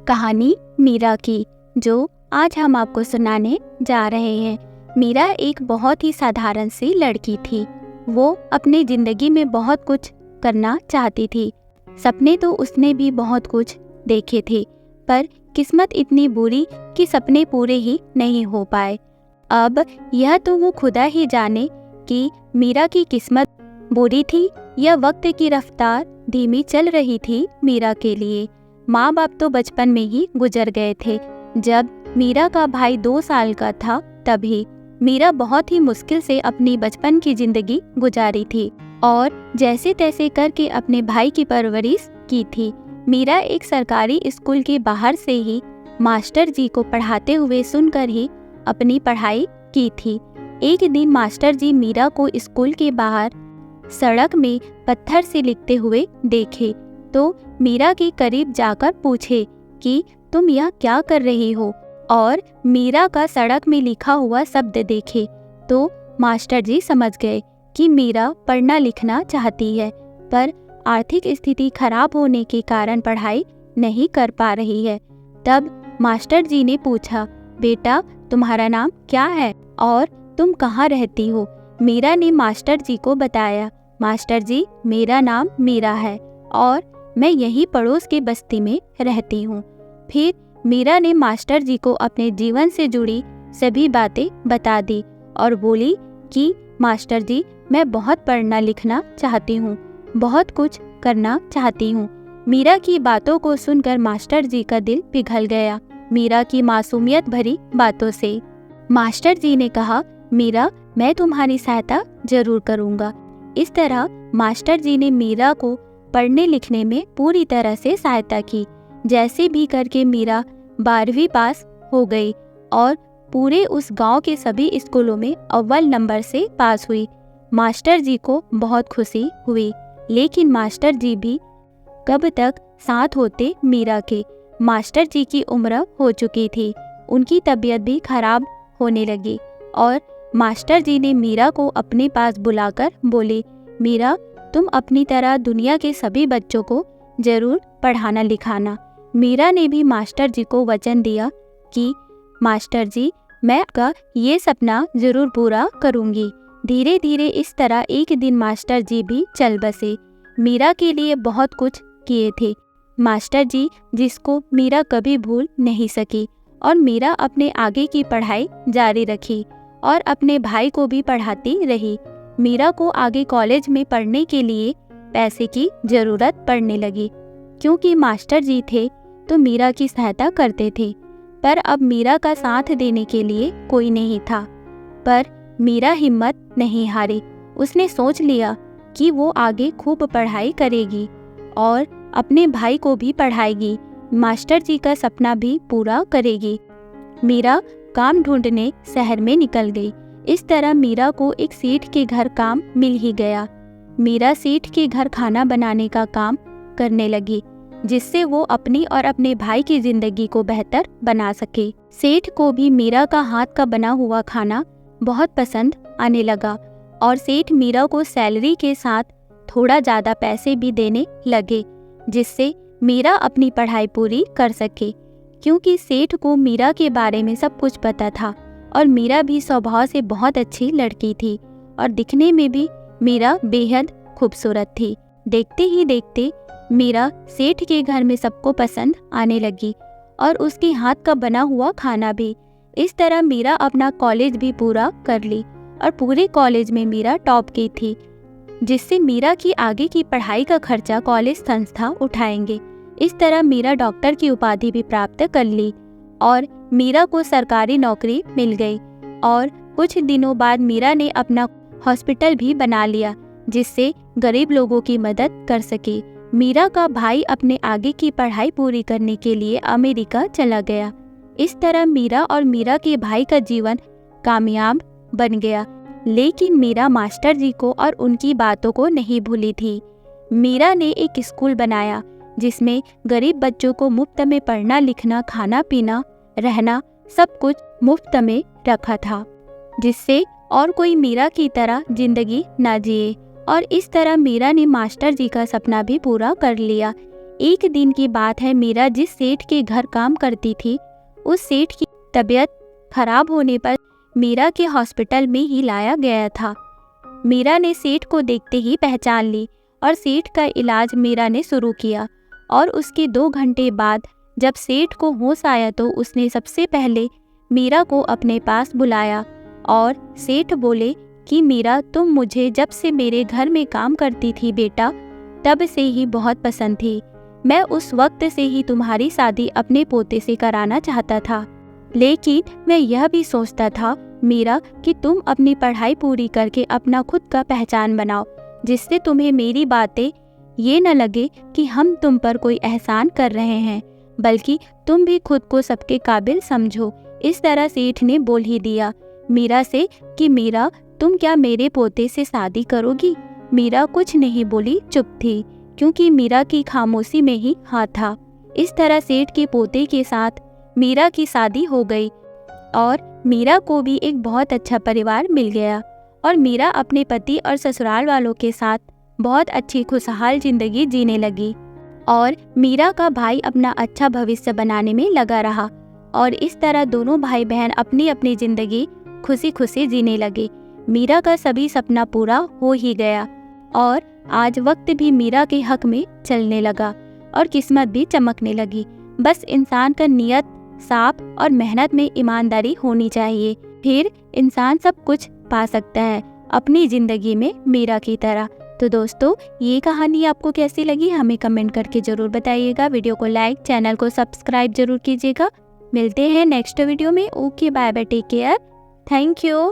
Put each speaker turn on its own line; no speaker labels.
कहानी मीरा की, जो आज हम आपको सुनाने जा रहे हैं। मीरा एक बहुत ही साधारण सी लड़की थी। वो अपनी जिंदगी में बहुत कुछ करना चाहती थी। सपने तो उसने भी बहुत कुछ देखे थे, पर किस्मत इतनी बुरी कि सपने पूरे ही नहीं हो पाए। अब यह तो वो खुदा ही जाने कि मीरा की किस्मत बुरी थी या वक्त की रफ्तार धीमी चल रही थी मीरा के लिए। माँ बाप तो बचपन में ही गुजर गए थे। जब मीरा का भाई 2 साल का था तभी मीरा बहुत ही मुश्किल से अपनी बचपन की जिंदगी गुजारी थी और जैसे तैसे करके अपने भाई की परवरिश की थी। मीरा एक सरकारी स्कूल के बाहर से ही मास्टर जी को पढ़ाते हुए सुनकर ही अपनी पढ़ाई की थी। एक दिन मास्टर जी मीरा को स्कूल के बाहर सड़क में पत्थर से लिखते हुए देखे तो मीरा के करीब जाकर पूछे कि तुम यह क्या कर रही हो, और मीरा का सड़क में लिखा हुआ शब्द देखे तो मास्टर जी समझ गए कि मीरा पढ़ना लिखना चाहती है, पर आर्थिक स्थिति खराब होने के कारण पढ़ाई नहीं कर पा रही है। तब मास्टर जी ने पूछा, बेटा तुम्हारा नाम क्या है और तुम कहाँ रहती हो? मीरा ने मास्टर जी को बताया, मास्टर जी मेरा नाम मीरा है और मैं यहीं पड़ोस की बस्ती में रहती हूँ। फिर मीरा ने मास्टर जी को अपने जीवन से जुड़ी सभी बातें बता दी और बोली कि मास्टर जी मैं बहुत पढ़ना लिखना चाहती हूँ, बहुत कुछ करना चाहती हूँ। मीरा की बातों को सुनकर मास्टर जी का दिल पिघल गया मीरा की मासूमियत भरी बातों से। मास्टर जी ने कहा, मीरा मैं तुम्हारी सहायता जरूर करूँगा। इस तरह मास्टर जी ने मीरा को पढ़ने लिखने में पूरी तरह से सहायता की। जैसे भी करके मीरा 12वीं पास हो गई और पूरे उस गांव के सभी स्कूलों में अव्वल नंबर से पास हुई। मास्टर जी को बहुत खुशी हुई, लेकिन मास्टर जी भी कब तक साथ होते मीरा के। मास्टर जी की उम्र हो चुकी थी, उनकी तबीयत भी खराब होने लगी और मास्टर जी ने मीरा को अपने पास बुलाकर बोले, मीरा तुम अपनी तरह दुनिया के सभी बच्चों को जरूर पढ़ाना लिखाना। मीरा ने भी मास्टर जी को वचन दिया कि मास्टर जी मैं आपका ये सपना जरूर पूरा करूंगी। धीरे धीरे इस तरह एक दिन मास्टर जी भी चल बसे। मीरा के लिए बहुत कुछ किए थे मास्टर जी, जिसको मीरा कभी भूल नहीं सकी। और मीरा अपने आगे की पढ़ाई जारी रखी और अपने भाई को भी पढ़ाती रही। मीरा को आगे कॉलेज में पढ़ने के लिए पैसे की जरूरत पड़ने लगी, क्योंकि मास्टर जी थे तो मीरा की सहायता करते थे, पर अब मीरा का साथ देने के लिए कोई नहीं था। पर मीरा हिम्मत नहीं हारी। उसने सोच लिया कि वो आगे खूब पढ़ाई करेगी और अपने भाई को भी पढ़ाएगी, मास्टर जी का सपना भी पूरा करेगी। मीरा काम ढूंढने शहर में निकल गई। इस तरह मीरा को एक सेठ के घर काम मिल ही गया। मीरा सेठ के घर खाना बनाने का काम करने लगी, जिससे वो अपनी और अपने भाई की जिंदगी को बेहतर बना सके। सेठ को भी मीरा का हाथ का बना हुआ खाना बहुत पसंद आने लगा और सेठ मीरा को सैलरी के साथ थोड़ा ज़्यादा पैसे भी देने लगे, जिससे मीरा अपनी पढ़ाई पूरी कर सके। क्योंकि सेठ को मीरा के बारे में सब कुछ पता था और मीरा भी स्वभाव से बहुत अच्छी लड़की थी और दिखने में भी मीरा बेहद खूबसूरत थी। देखते ही देखते मीरा सेठ के घर में सबको पसंद आने लगी और उसके हाथ का बना हुआ खाना भी। इस तरह मीरा अपना कॉलेज भी पूरा कर ली और पूरे कॉलेज में मीरा टॉप की थी, जिससे मीरा की आगे की पढ़ाई का खर्चा कॉलेज संस्था उठाएंगे। इस तरह मीरा डॉक्टर की उपाधि भी प्राप्त कर ली और मीरा को सरकारी नौकरी मिल गई और कुछ दिनों बाद मीरा ने अपना हॉस्पिटल भी बना लिया, जिससे गरीब लोगों की मदद कर सके। मीरा का भाई अपने आगे की पढ़ाई पूरी करने के लिए अमेरिका चला गया। इस तरह मीरा और मीरा के भाई का जीवन कामयाब बन गया, लेकिन मीरा मास्टर जी को और उनकी बातों को नहीं भूली थी। मीरा ने एक स्कूल बनाया जिसमें गरीब बच्चों को मुफ्त में पढ़ना लिखना, खाना पीना, रहना सब कुछ मुफ्त में रखा था। जिससे और कोई मीरा की तरह जिंदगी ना जिए। और इस तरह मीरा ने मास्टर जी का सपना भी पूरा कर लिया। एक दिन की बात है, मीरा जिस सेठ के घर काम करती थी, उस सेठ की तबीयत खराब होने पर मीरा के हॉस्पिटल में ही लाया गया था। मीरा ने सेठ को देखते ही पहचान ली और सेठ का इलाज मीरा ने शुरू किया। और उसके 2 घंटे बाद जब सेठ को होश आया तो उसने सबसे पहले मीरा को अपने पास बुलाया और सेठ बोले कि मीरा, तुम मुझे जब से मेरे घर में काम करती थी बेटा, तब से ही बहुत पसंद थी। मैं उस वक्त से ही तुम्हारी शादी अपने पोते से कराना चाहता था, लेकिन मैं यह भी सोचता था मीरा कि तुम अपनी पढ़ाई पूरी करके अपना खुद का पहचान बनाओ, जिससे तुम्हें मेरी बातें ये न लगे कि हम तुम पर कोई एहसान कर रहे हैं, बल्कि तुम भी खुद को सबके काबिल समझो। इस तरह सेठ ने बोल ही दिया मीरा से कि मीरा, तुम क्या मेरे पोते से शादी करोगी? मीरा कुछ नहीं बोली, चुप थी, क्योंकि मीरा की खामोशी में ही हाथ था। इस तरह सेठ के पोते के साथ मीरा की शादी हो गई और मीरा को भी एक बहुत अच्छा परिवार मिल गया और मीरा अपने पति और ससुराल वालों के साथ बहुत अच्छी खुशहाल जिंदगी जीने लगी। और मीरा का भाई अपना अच्छा भविष्य बनाने में लगा रहा और इस तरह दोनों भाई बहन अपनी अपनी जिंदगी खुशी खुशी जीने लगे। मीरा का सभी सपना पूरा हो ही गया और आज वक्त भी मीरा के हक में चलने लगा और किस्मत भी चमकने लगी। बस इंसान का नियत साफ और मेहनत में ईमानदारी होनी चाहिए, फिर इंसान सब कुछ पा सकता है अपनी जिंदगी में मीरा की तरह। तो दोस्तों, ये कहानी आपको कैसी लगी हमें कमेंट करके जरूर बताइएगा। वीडियो को लाइक, चैनल को सब्सक्राइब जरूर कीजिएगा। मिलते हैं नेक्स्ट वीडियो में। Okay, bye bye, take care, thank you.